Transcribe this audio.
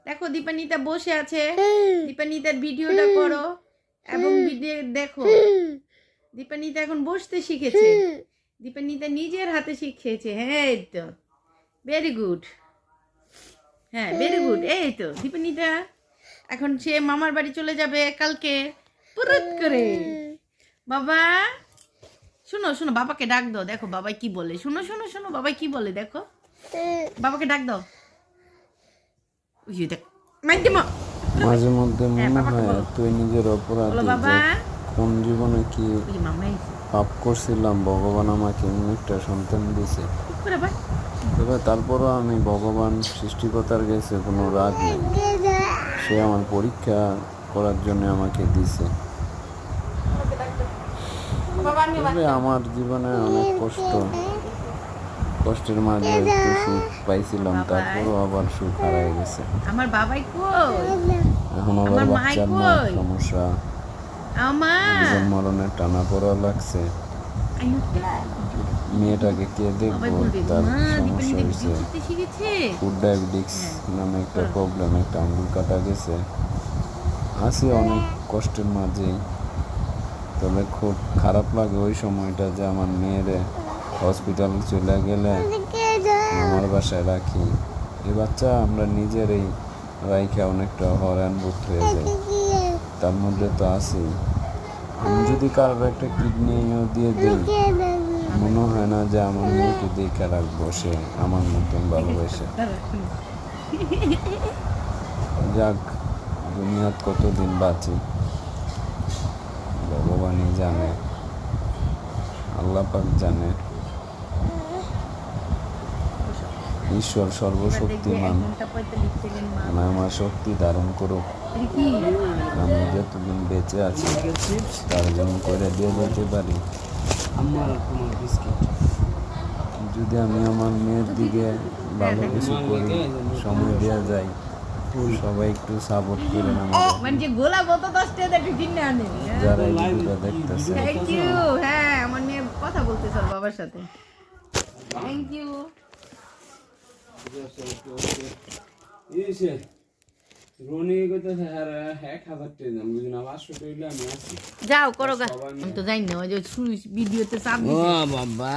দেখো দীপান্বিতা বসে আছে, দীপান্বিতার ভিডিওটা করো এবং ভিডিও দেখো। দীপান্বিতা এখন বসতে শিখেছে, দীপান্বিতা নিজের হাতে শিখেছে। হ্যাঁ এই তো ভেরি গুড, হ্যাঁ ভেরি গুড। এই তো দীপান্বিতা এখন সে মামার বাড়ি চলে যাবে কালকে পুরুত করে। বাবা শোনো শোনো, বাবাকে ডাক দাও, দেখো বাবাই কি বলে। শোনো শোনো শোনো, বাবাই কি বলে দেখো, বাবাকে ডাক দাও। মাঝে মধ্যে মনে হয় তুই নিজের অপরাধী, কোন জীবনে কি পাপ করছিলাম, ভগবান আমাকে এমন একটা সন্তান দিয়েছে। তবে তারপরও আমি ভগবান সৃষ্টিকর্তার কাছে কোনো রাগ নেই, সে আমার পরীক্ষা করার জন্য আমাকে দিছে। তবে আমার জীবনে অনেক কষ্টের মাঝে একটু সুখ পাইছিলাম, তারপরও আবার সুখ হারাই গেছে। আমার বাবাই কই, এখন আবার বাচ্চার মার সমস্যা, জীবন মরণের টানা পড়া লাগছে। মেয়েটাকে কে দেখবো, তার সমস্যা হয়েছে ফুড ডায়াবেটিক্স নামে একটা প্রবলেম, একটা আঙুল কাটা গেছে। আছি অনেক কষ্টের মাঝেই। তবে খুব খারাপ লাগে ওই সময়টা যে আমার মেয়েরে হসপিটাল চলে গেলে আমার বাসায় রাখি। এই বাচ্চা আমরা নিজেরই রাইখে অনেকটা হরান বোধ হয়ে যাই। তার মধ্যে তো আছি, আমি যদি কারোর একটা কিডনিও দিয়ে দিই, মনে হয় না যে আমার মেয়েকে দেখে রাখবো সে আমার মতন ভালোবেসে। যাক, দুনিয়াত কতদিন বাঁচি ভগবানই জানে, আল্লাহ পাক জানে। ঈশ্বর সর্বশক্তিমান, আমার শক্তি ধারণ করুক। আমি যতদিন বেঁচে আছি তার জন্য করে দিয়ে যেতে পারি। যদি আমি আমার মেয়ের দিকে ভালো কিছু করি, সময় দেওয়া যায়, সবাই একটু সাপোর্ট করেন আমাকে, যারা এই ভিডিওটা দেখতেছে। Thank you. হ্যাঁ আমার মেয়ে কথা বলতে স্যার বাবার সাথে। Thank you. যাও করো গা, আমি তো জানি না ওই যে ভিডিওতে চাপ দিছে। বাবা